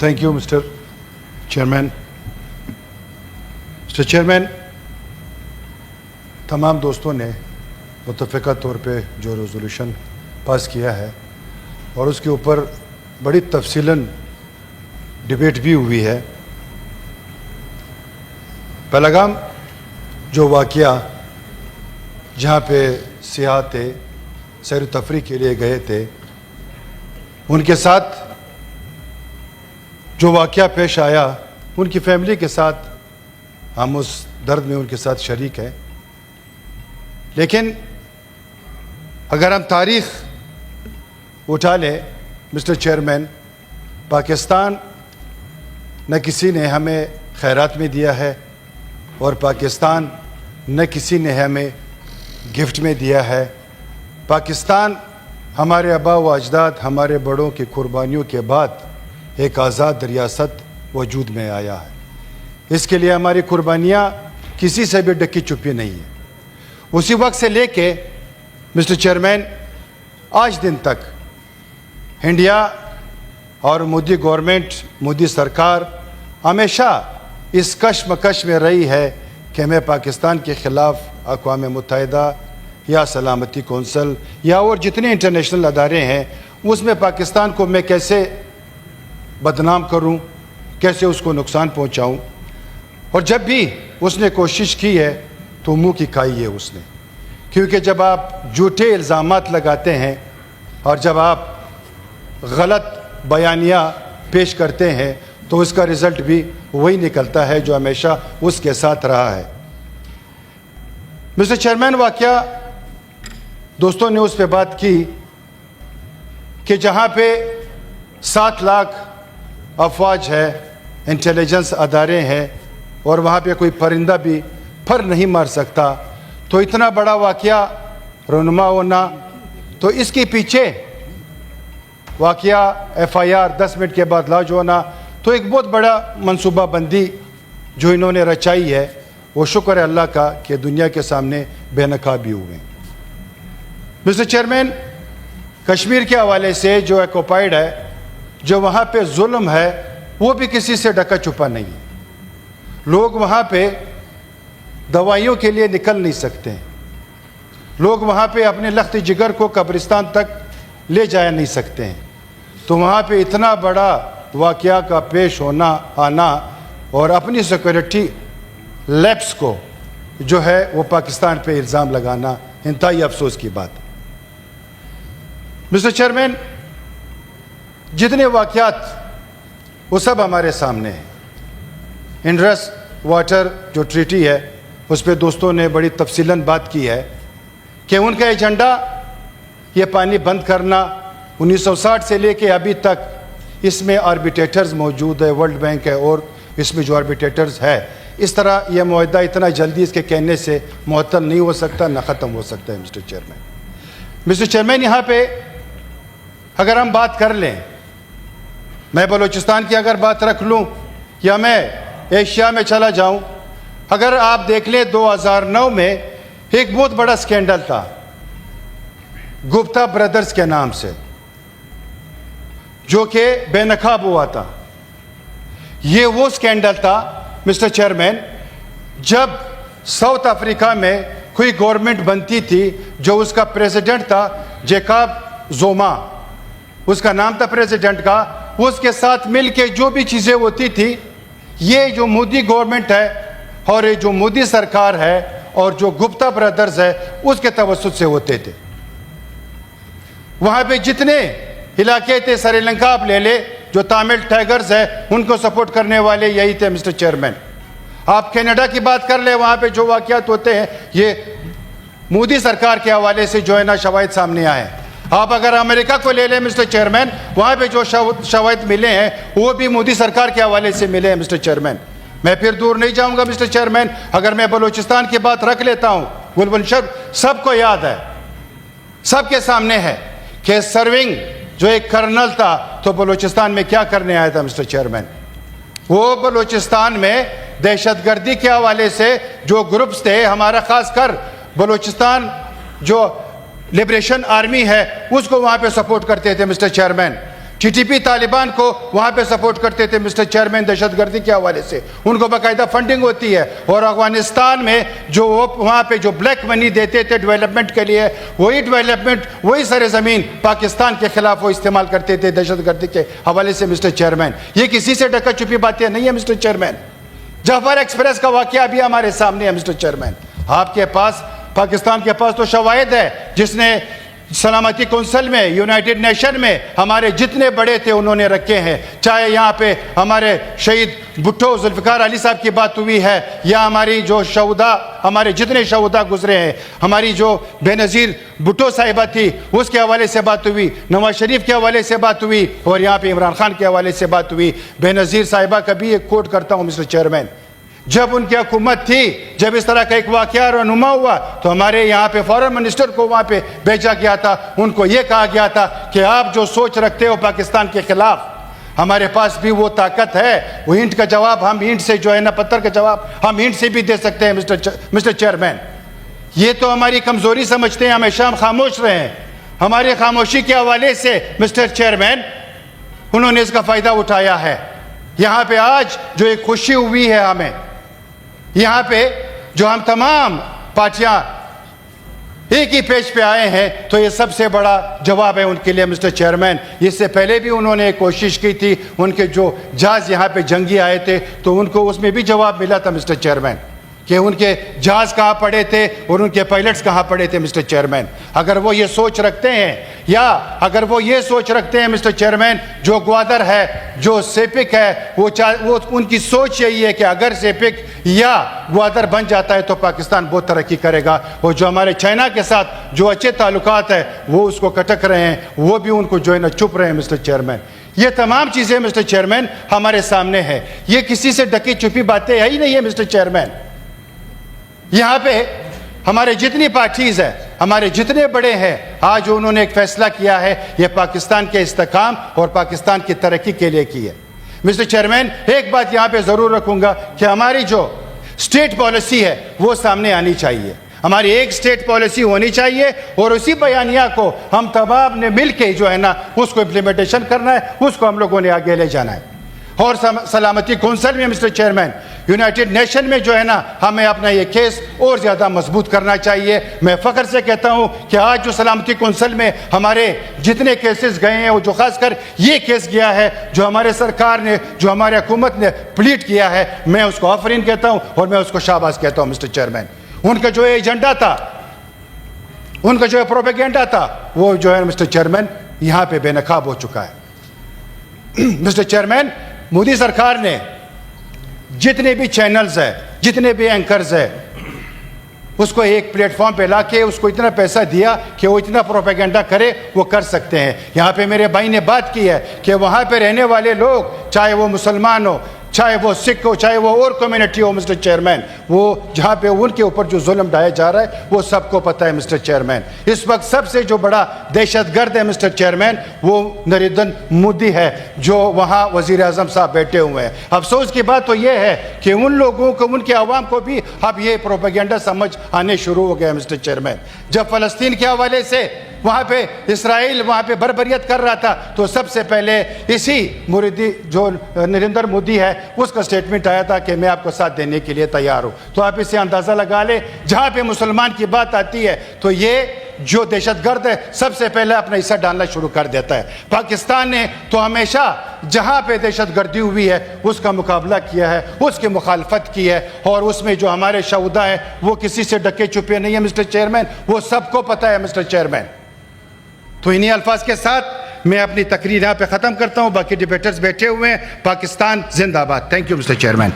Thank you, Mr. Chairman. Mr. Chairman, تمام دوستوں نے متفقہ طور پہ جو ریزولوشن پاس کیا ہے اور اس کے اوپر بڑی تفصیلاً ڈیبیٹ بھی ہوئی ہے. پہلگام جو واقعہ جہاں پہ سیاح تھے، سیر و تفریح کے لیے گئے تھے، ان کے ساتھ جو واقعہ پیش آیا، ان کی فیملی کے ساتھ ہم اس درد میں ان کے ساتھ شریک ہیں. لیکن اگر ہم تاریخ اٹھا لیں مسٹر چیئرمین، پاکستان نہ کسی نے ہمیں خیرات میں دیا ہے اور پاکستان نہ کسی نے ہمیں گفٹ میں دیا ہے. پاکستان ہمارے آباء و اجداد، ہمارے بڑوں کی قربانیوں کے بعد ایک آزاد ریاست وجود میں آیا ہے. اس کے لیے ہماری قربانیاں کسی سے بھی ڈکی چھپی نہیں ہیں. اسی وقت سے لے کے مسٹر چیئرمین آج دن تک انڈیا اور مودی گورنمنٹ، مودی سرکار ہمیشہ اس کشمکش میں رہی ہے کہ میں پاکستان کے خلاف اقوام متحدہ یا سلامتی کونسل یا اور جتنے انٹرنیشنل ادارے ہیں اس میں پاکستان کو میں کیسے بدنام کروں، کیسے اس کو نقصان پہنچاؤں. اور جب بھی اس نے کوشش کی ہے تو منہ کی کھائی ہے اس نے. کیونکہ جب آپ جھوٹے الزامات لگاتے ہیں اور جب آپ غلط بیانیہ پیش کرتے ہیں تو اس کا رزلٹ بھی وہی نکلتا ہے جو ہمیشہ اس کے ساتھ رہا ہے. مسٹر چیئرمین، واقعہ دوستوں نے اس پہ بات کی کہ جہاں پہ 7 لاکھ افواج ہے، انٹیلیجنس ادارے ہیں اور وہاں پہ کوئی پرندہ بھی پر نہیں مار سکتا، تو اتنا بڑا واقعہ رونما ہونا، تو اس کے پیچھے واقعہ FIR 10 منٹ کے بعد لاج ہونا، تو ایک بہت بڑا منصوبہ بندی جو انہوں نے رچائی ہے، وہ شکر ہے اللہ کا کہ دنیا کے سامنے بے نقاب بھی ہوئے. مسٹر چیئرمین، کشمیر کے حوالے سے جو ایکوپائیڈ ہے، جو وہاں پہ ظلم ہے، وہ بھی کسی سے ڈکا چھپا نہیں ہے. لوگ وہاں پہ دوائیوں کے لیے نکل نہیں سکتے ہیں. لوگ وہاں پہ اپنے لخت جگر کو قبرستان تک لے جا نہیں سکتے ہیں. تو وہاں پہ اتنا بڑا واقعہ کا پیش آنا اور اپنی سیکورٹی لیپس کو جو ہے وہ پاکستان پہ الزام لگانا انتہائی افسوس کی بات. مسٹر چیئرمین، جتنے واقعات وہ سب ہمارے سامنے ہیں. انڈس واٹر جو ٹریٹی ہے اس پہ دوستوں نے بڑی تفصیلاً بات کی ہے کہ ان کا ایجنڈا یہ پانی بند کرنا 1960 سے لے کے ابھی تک اس میں آربیٹریٹرز موجود ہے، ورلڈ بینک ہے اور اس میں جو آربیٹریٹرز ہے. اس طرح یہ معاہدہ اتنا جلدی اس کے کہنے سے معطل نہیں ہو سکتا، نہ ختم ہو سکتا ہے. مسٹر چیئرمین، یہاں پہ اگر ہم بات کر لیں، میں بلوچستان کی اگر بات رکھ لوں یا میں ایشیا میں چلا جاؤں، اگر آپ دیکھ لیں 2009 میں ایک بہت بڑا سکینڈل تھا گپتا برادرز کے نام سے، جو کہ بے نقاب ہوا تھا. یہ وہ سکینڈل تھا مسٹر چیئرمین جب ساؤتھ افریقہ میں کوئی گورنمنٹ بنتی تھی، جو اس کا پریزیڈنٹ تھا جیکاب زوما، اس کا نام تھا پریزیڈنٹ کا. اس کے ساتھ مل کے جو بھی چیزیں ہوتی تھی، یہ جو مودی گورنمنٹ ہے اور یہ جو مودی سرکار ہے اور جو گپتا برادرز ہے اس کے توسط سے ہوتے تھے. وہاں پہ جتنے علاقے تھے، سری لنکا آپ لے لے، جو تامل ٹائیگرز ہے ان کو سپورٹ کرنے والے یہی تھے. مسٹر چیئرمین، آپ کینیڈا کی بات کر لیں، وہاں پہ جو واقعات ہوتے ہیں یہ مودی سرکار کے حوالے سے جو ہے نا شواہد سامنے آئے. آپ اگر امریکہ کو لے لیں مسٹر چیئرمین، وہاں پہ جو شواہد ملے ہیں وہ بھی مودی سرکار کے حوالے سے ملے ہیں. مسٹر چیئرمین، میں پھر دور نہیں جاؤں گا. مسٹر چیئرمین، اگر میں بلوچستان کی بات رکھ لیتا ہوں، گلبن شب سب کو یاد ہے، سب کے سامنے ہے کہ سرونگ جو ایک کرنل تھا تو بلوچستان میں کیا کرنے آیا تھا. مسٹر چیئرمین، وہ بلوچستان میں دہشت گردی کے حوالے سے جو گروپس تھے، ہمارا خاص کر بلوچستان جو لبریشن آرمی ہے اس کو وہاں پہ سپورٹ کرتے تھے. مسٹر چیئرمین، TTP طالبان کو وہاں پہ سپورٹ کرتے تھے مسٹر چیئرمین دہشت گردی کے حوالے سے، ان کو باقاعدہ فنڈنگ ہوتی ہے، اور افغانستان میں جو وہاں پہ جو بلیک منی دیتے تھے ڈیولپمنٹ کے لیے، وہی ڈیولپمنٹ وہی سرزمین پاکستان کے خلاف وہ استعمال کرتے تھے دہشت گردی کے حوالے سے مسٹر چیئرمین۔ یہ کسی سے ڈکا چھپی باتیں نہیں ہیں مسٹر چیئرمین۔ جعفر ایکسپریس کا واقعہ بھی ہمارے سامنے ہے مسٹر چیئرمین۔ آپ کے پاس، پاکستان کے پاس تو شواہد ہے، جس نے سلامتی کونسل میں، یونائٹڈ نیشن میں ہمارے جتنے بڑے تھے انہوں نے رکھے ہیں، چاہے یہاں پہ ہمارے شہید بھٹو ذوالفقار علی صاحب کی بات ہوئی ہے، یا ہماری جو شہداء، ہمارے جتنے شہداء گزرے ہیں، ہماری جو بے نظیر بھٹو صاحبہ تھی اس کے حوالے سے بات ہوئی، نواز شریف کے حوالے سے بات ہوئی، اور یہاں پہ عمران خان کے حوالے سے بات ہوئی۔ بے نظیر صاحبہ کا بھی ایک کوٹ کرتا ہوں مسٹر چیئرمین، جب ان کی حکومت تھی، جب اس طرح کا ایک واقعہ رونما ہوا تو ہمارے یہاں پہ فورن منسٹر کو وہاں پہ بھیجا گیا تھا، ان کو یہ کہا گیا تھا کہ آپ جو سوچ رکھتے ہو پاکستان کے خلاف، ہمارے پاس بھی وہ طاقت ہے، وہ اینٹ کا جواب ہم اینٹ سے جو ہے نا، پتھر کا جواب ہم اینٹ سے بھی دے سکتے ہیں مسٹر چیئرمین۔ یہ تو ہماری کمزوری سمجھتے ہیں، ہمیشہ ہم خاموش رہے ہیں، ہماری خاموشی کے حوالے سے مسٹر چیئرمین انہوں نے اس کا فائدہ اٹھایا ہے۔ یہاں پہ آج جو ایک خوشی ہوئی ہے ہمیں، یہاں پہ جو ہم تمام پارٹیاں ایک ہی پیج پہ آئے ہیں، تو یہ سب سے بڑا جواب ہے ان کے لیے مسٹر چیئرمین۔ اس سے پہلے بھی انہوں نے ایک کوشش کی تھی، ان کے جو جہاز یہاں پہ جنگی آئے تھے تو ان کو اس میں بھی جواب ملا تھا مسٹر چیئرمین، کہ ان کے جہاز کہاں پڑے تھے اور ان کے پائلٹس کہاں پڑے تھے مسٹر چیئرمین۔ اگر وہ یہ سوچ رکھتے ہیں، یا اگر وہ یہ سوچ رکھتے ہیں مسٹر چیئرمین، جو گوادر ہے، جو سیپک ہے، وہ ان کی سوچ یہی ہے کہ اگر سیپک یا گوادر بن جاتا ہے تو پاکستان بہت ترقی کرے گا، اور جو ہمارے چائنا کے ساتھ جو اچھے تعلقات ہیں وہ اس کو کٹک رہے ہیں، وہ بھی ان کو جو ہے نا چپ رہے ہیں مسٹر چیئرمین۔ یہ تمام چیزیں مسٹر چیئرمین ہمارے سامنے ہیں، یہ کسی سے ڈکی چھپی باتیں ہی نہیں ہے مسٹر چیئرمین۔ یہاں پہ ہمارے جتنی پارٹیز ہیں، ہمارے جتنے بڑے ہیں، آج انہوں نے ایک فیصلہ کیا ہے، یہ پاکستان کے استحکام اور پاکستان کی ترقی کے لیے کی ہے۔ مسٹر چیئرمین، ایک بات یہاں پہ ضرور رکھوں گا کہ ہماری جو اسٹیٹ پالیسی ہے وہ سامنے آنی چاہیے، ہماری ایک اسٹیٹ پالیسی ہونی چاہیے، اور اسی بیانیہ کو ہم تمام نے مل کے جو ہے نا اس کو امپلیمنٹیشن کرنا ہے، اس کو ہم لوگوں نے آگے لے جانا ہے۔ اور سلامتی کونسل میں مسٹر چیئرمین، یونائٹڈ نیشن میں جو ہے نا ہمیں اپنا یہ کیس اور زیادہ مضبوط کرنا چاہیے۔ میں فخر سے کہتا ہوں کہ آج جو سلامتی کونسل میں ہمارے جتنے کیسز گئے ہیں، وہ جو خاص کر یہ کیس گیا ہے جو ہمارے سرکار نے، جو ہمارے حکومت نے پلیٹ کیا ہے، میں اس کو آفرین کہتا ہوں اور میں اس کو شاباش کہتا ہوں مسٹر چیئرمین۔ ان کا جو ایجنڈا تھا، ان کا جو پروپیگنڈا تھا، وہ جو ہے مسٹر چیئرمین یہاں پہ بے نقاب ہو چکا ہے۔ مسٹر چیئرمین، مودی سرکار نے جتنے بھی چینلز ہیں، جتنے بھی اینکرز ہیں، اس کو ایک پلیٹ فارم پہ لا کے اس کو اتنا پیسہ دیا کہ وہ اتنا پروپیگنڈا کرے، وہ کر سکتے ہیں۔ یہاں پہ میرے بھائی نے بات کی ہے کہ وہاں پہ رہنے والے لوگ، چاہے وہ مسلمان ہو، چاہے وہ سکھ ہو، چاہے وہ اور کمیونٹی ہو مسٹر چیئرمین، وہ جہاں پہ ان کے اوپر جو ظلم ڈھایا جا رہا ہے وہ سب کو پتہ ہے مسٹر چیئرمین۔ اس وقت سب سے جو بڑا دہشت گرد ہے مسٹر چیئرمین، وہ نریندر مودی ہے، جو وہاں وزیر اعظم صاحب بیٹھے ہوئے ہیں۔ افسوس کی بات تو یہ ہے کہ ان لوگوں کو، ان کے عوام کو بھی اب یہ پروپیگنڈا سمجھ آنے شروع ہو گیا مسٹر چیئرمین۔ جب فلسطین کے حوالے سے وہاں پہ اسرائیل وہاں پہ بربریت کر رہا تھا تو سب سے پہلے اسی مودی، جو نریندر مودی ہے، اس کا سٹیٹمنٹ آیا تھا کہ میں آپ کو ساتھ دینے کے لیے تیار ہوں۔ تو آپ اسے اندازہ لگا لیں، جہاں پہ مسلمان کی بات آتی ہے تو یہ جو دہشت گرد ہے سب سے پہلے اپنا حصہ ڈالنا شروع کر دیتا ہے۔ پاکستان نے تو ہمیشہ جہاں پہ دہشت گردی ہوئی ہے اس کا مقابلہ کیا ہے، اس کی مخالفت کی ہے، اور اس میں جو ہمارے شہداء ہیں وہ کسی سے ڈکے چھپے نہیں ہیں مسٹر چیئرمین، وہ سب کو پتہ ہے مسٹر چیئرمین۔ تو انہی الفاظ کے ساتھ میں اپنی تقریر یہاں پہ ختم کرتا ہوں۔ باقی ڈیبیٹرز بیٹھے ہوئے ہیں۔ پاکستان زندہ باد۔ Thank you mister chairman.